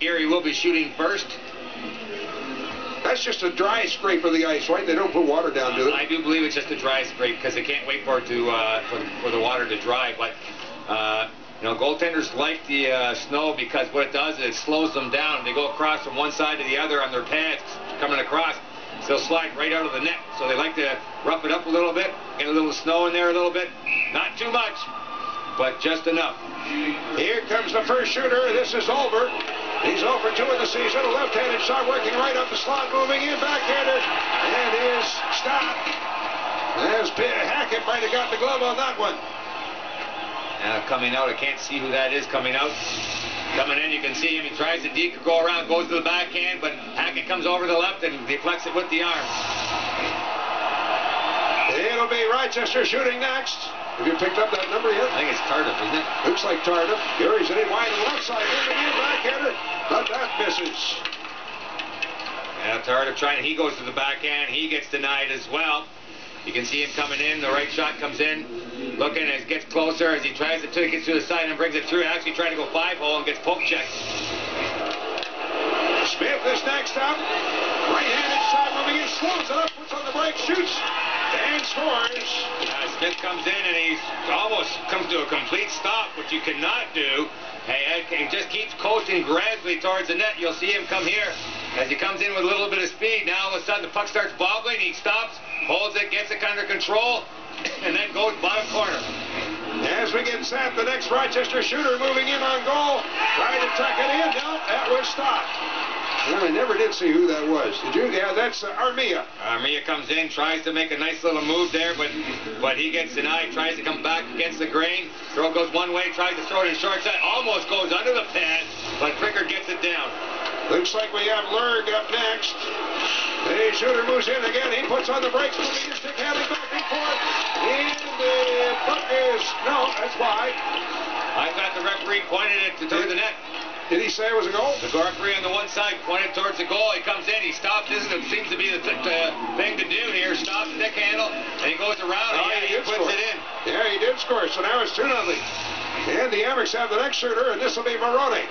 Erie will be shooting first. That's just a dry scrape of the ice, right? They don't put water down to it. I do believe it's just a dry scrape because they can't wait for it to for the water to dry. But you know, goaltenders like the snow because what it does is it slows them down. They go across from one side to the other on their pads coming across. So they'll slide right out of the net. So they like to rough it up a little bit, get a little snow in there a little bit. Not too much, but just enough. Here comes the first shooter. This is Olver. He's 0 for 2 in the season. A left-handed shot working right up the slot, moving in, backhander, and is stopped. As Hackett might have got the glove on that one. Coming out, I can't see who that is coming out. Coming in, you can see him. He tries to go around, goes to the backhand, but Hackett comes over to the left and deflects it with the arm. It'll be Rochester shooting next. Have you picked up that number yet? I think it's Tardif, isn't it? Looks like Tardif. Gary's in wide on the left side, moving in, backhander, but that misses. Yeah, Tardif trying, he goes to the backhand. He gets denied as well. You can see him coming in. The right shot comes in. Looking as it gets closer as he tries to get to the side and brings it through. Actually trying to go 5-hole and gets poke checked. Smith is next up. Right-handed shot moving in, slows it up, puts on the brake, shoots, and scores. Smith comes in and he almost comes to a complete stop, which you cannot do. He just keeps coasting gradually towards the net. You'll see him come here as he comes in with a little bit of speed. Now all of a sudden the puck starts bobbling. He stops, holds it, gets it under control, and then goes bottom corner. As we get set, the next Rochester shooter moving in on goal. Trying to tuck it in. No, that was stopped. Well, I never did see who that was. Did you? Yeah, that's Armia. Armia comes in, tries to make a nice little move there, but he gets denied. Tries to come back against the grain. Throw goes one way, tries to throw it in short side. Almost goes under the pad, but Prickard gets it down. Looks like we have Lurg up next. The shooter moves in again. He puts on the brakes, moving his stick, handling back and forth. And the puck is... No, that's wide. I thought the referee pointed it to the net. Did he say it was a goal? The referee on the one side pointed towards the goal. He comes in, he stops. This seems to be the thing to do here. Stops, stick handle, and he goes around. Oh, and he puts it in. Yeah, he did score. So now it's 2-0. And the Amerks have the next shooter, and this will be Maroney.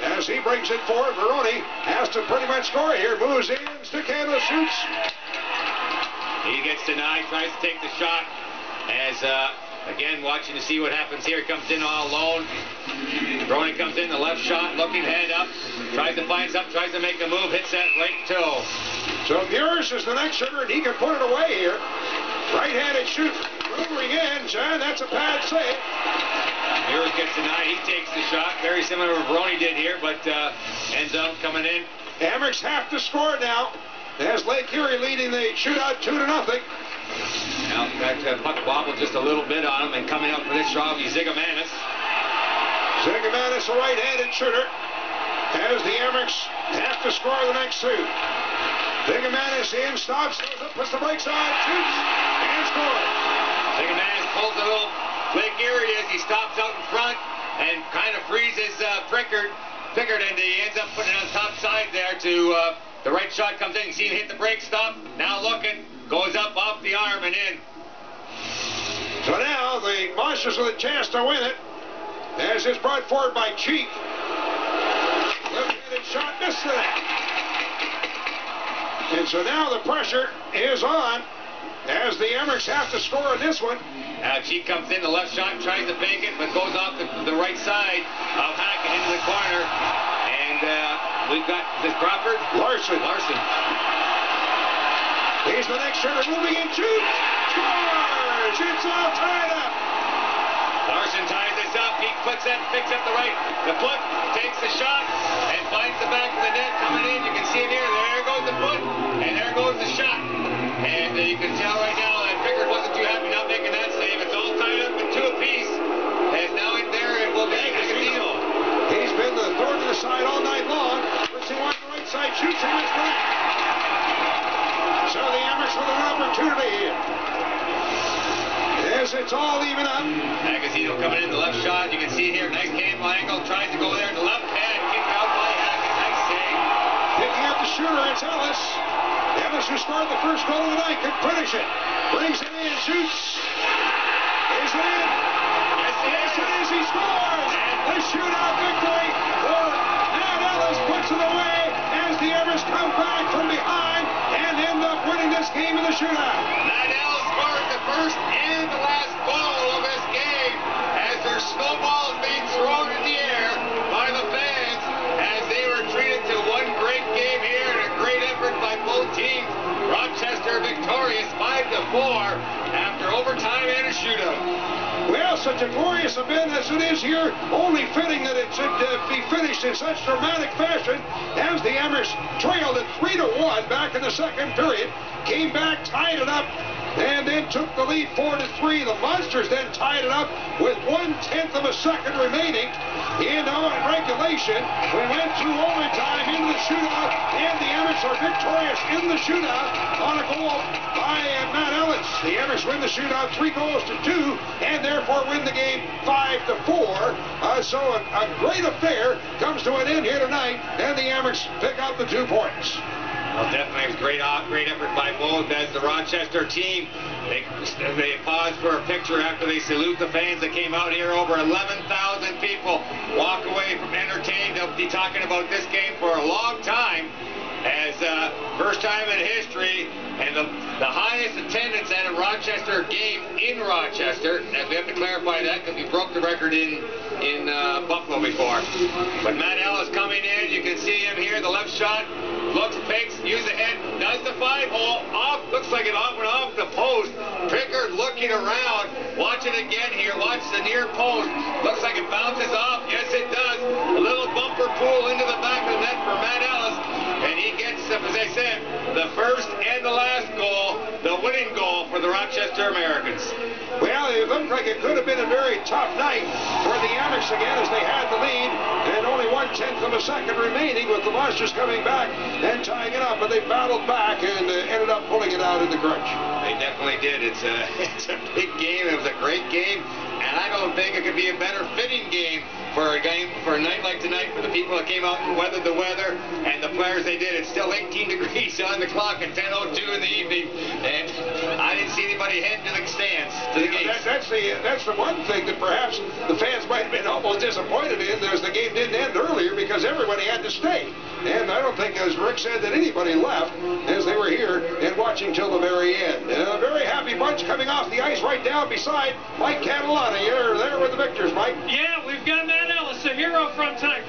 As he brings it forward, Maroney has to pretty much score here. Moves in, stick handle, shoots. He gets denied, tries to take the shot. As, again, watching to see what happens here. He comes in all alone. Maroney comes in, the left shot, looking head up. Tries to find something, tries to make a move, hits that right toe. So Muirs is the next shooter, and he can put it away here. Right-handed shoot, maneuvering in. John, that's a bad save. Muirs gets denied. He takes the shot. Very similar to what Maroney did here, but ends up coming in. Amerks have to score now. As Lake Erie leading the shootout 2-0. Now, that puck bobbled just a little bit on him, and coming up for this shot will be Zigomanis. Zigomanis, a right-handed shooter. As the Amerks have to score the next two. Zigomanis in, stops, goes up, puts the brakes on, shoots, and scores. Zigomanis pulls a little Lake Erie as he stops out in front and kind of freezes Prickard, and he ends up putting it on the top side there to the right shot comes in. You see him hit the brake, stop, now looking, goes up off the arm and in. So now the Monsters with a chance to win it as it's brought forward by Cheek. Left-handed shot, missed that. And so now the pressure is on as the Amerks have to score on this one. Cheek comes in, the left shot, tries to fake it, but goes off the right side of Hackett into the corner. And we've got this Crawford. Larson. He's the next shooter, moving in, shoots, scores! It's all tied up. Larson ties this up. He clicks that, picks up the foot, takes the shot, and finds the back of the net coming in. You can see it here. There goes the foot, and there goes the shot. And you can tell right now that Pickard wasn't too happy not making that save. It's all tied up with 2 apiece. And now in there it will be Casino. He's been the thorn in the side all night long. Puts him on the right side, shoots him with back. So the Amerks with an opportunity here. As it's all even up. Casino coming in the left shot. You can see here, nice camera angle. Tries to go there in the left pad. Kicked out by Hackett. Nice save. Picking up the shooter, it's Ellis. Ellis, who scored the first goal of the night, could finish it. Brings it in, shoots. Is it in? Yes, it is. He scores. The shootout victory for Matt Ellis. as a glorious event as it is here, only fitting that it should be finished in such dramatic fashion as the Amherst trailed at 3-1 back in the second period, came back, tied it up, and then took the lead 4-3. The Monsters then tied it up with 1/10 of a second remaining in regulation. We went through overtime into the shootout, and the Amherst are victorious in the shootout on a goal by Matt Ellis. The Amherst win the shootout 3-2, and therefore win the game 5-4. So a great affair comes to an end here tonight, and the Amherst pick up the 2 points. Well, definitely it was great effort by both as the Rochester team. They pause for a picture after they salute the fans that came out here. Over 11,000 people walk away from entertained. They'll be talking about this game for a long time as first time in history and the highest attendance at a Rochester game in Rochester. And we have to clarify that because we broke the record in Buffalo before. But Matt Ellis coming in, you can see him here, the left shot, looks, picks, use the head, does the 5-hole, off, looks like it went off the post. Pickard looking around, watch it again here, watch the near post, looks like it bounces off, yes it does. A little bumper pool into the back of the net for Matt Ellis, and he gets, as I said, the first and the last goal, the winning goal for the Rochester Americans. Well, it looked like it could have been a very tough night for the Amherst again as they had the lead and only 1/10 of a second remaining with the Monsters coming back and tying it up, but they battled back and ended up pulling it out in the crunch. They definitely did. It's a big game. It was a great game, and I don't think it could be a better fitting game for a night like tonight for the people that came out and weathered the weather and the players they did. It's still 18 degrees on the clock at 10:02 in the evening, and I didn't see anybody heading to the stands, to the gates. That's the one thing that perhaps the fans might have been almost disappointed in. There's the game didn't end earlier because everybody had to stay. And I don't think, as Rick said, that anybody left as they were here and watching till the very end. A very happy bunch coming off the ice right down beside Mike Catalana. You're there with the victors, Mike. Yeah, we've got Matt Ellis, a hero from tonight.